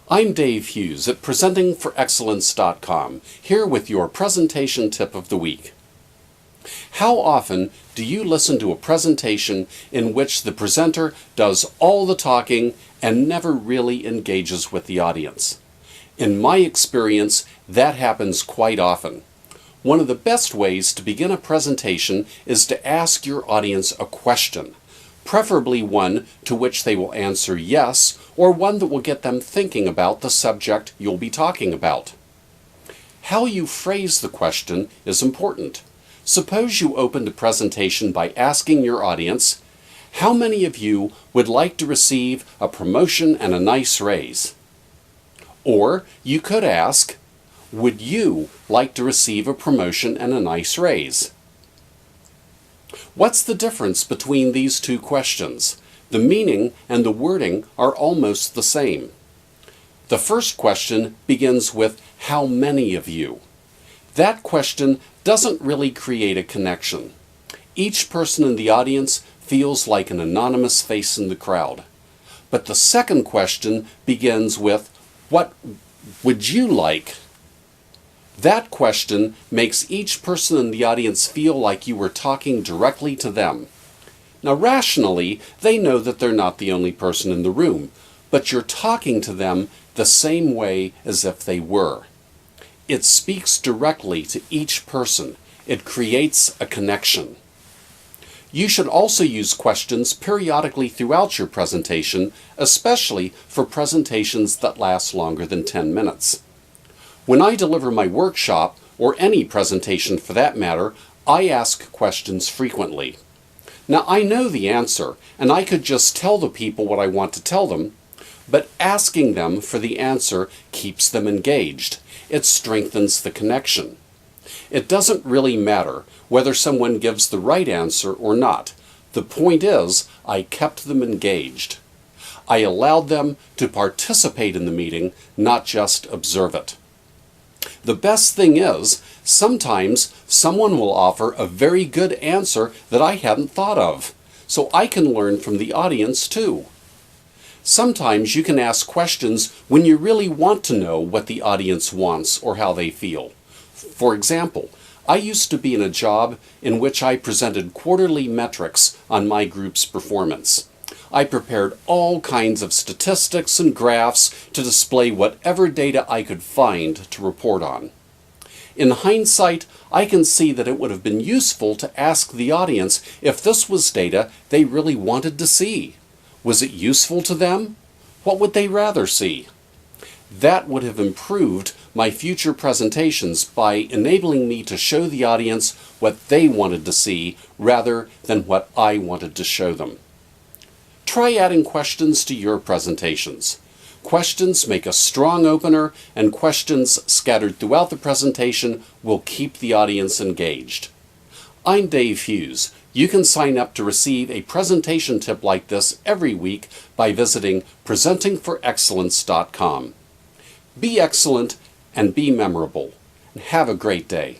I'm Dave Hughes at PresentingForExcellence.com, here with your presentation tip of the week. How often do you listen to a presentation in which the presenter does all the talking and never really engages with the audience? In my experience, that happens quite often. One of the best ways to begin a presentation is to ask your audience a question, preferably one to which they will answer yes, or one that will get them thinking about the subject you'll be talking about. How you phrase the question is important. Suppose you opened a presentation by asking your audience, how many of you would like to receive a promotion and a nice raise? Or you could ask, would you like to receive a promotion and a nice raise? What's the difference between these two questions? The meaning and the wording are almost the same. The first question begins with, how many of you? That question doesn't really create a connection. Each person in the audience feels like an anonymous face in the crowd. But the second question begins with, what would you like? That question makes each person in the audience feel like you were talking directly to them. Now, rationally, they know that they're not the only person in the room, but you're talking to them the same way as if they were. It speaks directly to each person. It creates a connection. You should also use questions periodically throughout your presentation, especially for presentations that last longer than 10 minutes. When I deliver my workshop, or any presentation for that matter, I ask questions frequently. Now, I know the answer, and I could just tell the people what I want to tell them, but asking them for the answer keeps them engaged. It strengthens the connection. It doesn't really matter whether someone gives the right answer or not. The point is, I kept them engaged. I allowed them to participate in the meeting, not just observe it. The best thing is, sometimes someone will offer a very good answer that I hadn't thought of, so I can learn from the audience too. Sometimes you can ask questions when you really want to know what the audience wants or how they feel. For example, I used to be in a job in which I presented quarterly metrics on my group's performance. I prepared all kinds of statistics and graphs to display whatever data I could find to report on. In hindsight, I can see that it would have been useful to ask the audience if this was data they really wanted to see. Was it useful to them? What would they rather see? That would have improved my future presentations by enabling me to show the audience what they wanted to see rather than what I wanted to show them. Try adding questions to your presentations. Questions make a strong opener, and questions scattered throughout the presentation will keep the audience engaged. I'm Dave Hughes. You can sign up to receive a presentation tip like this every week by visiting PresentingForExcellence.com. Be excellent and be memorable. And have a great day.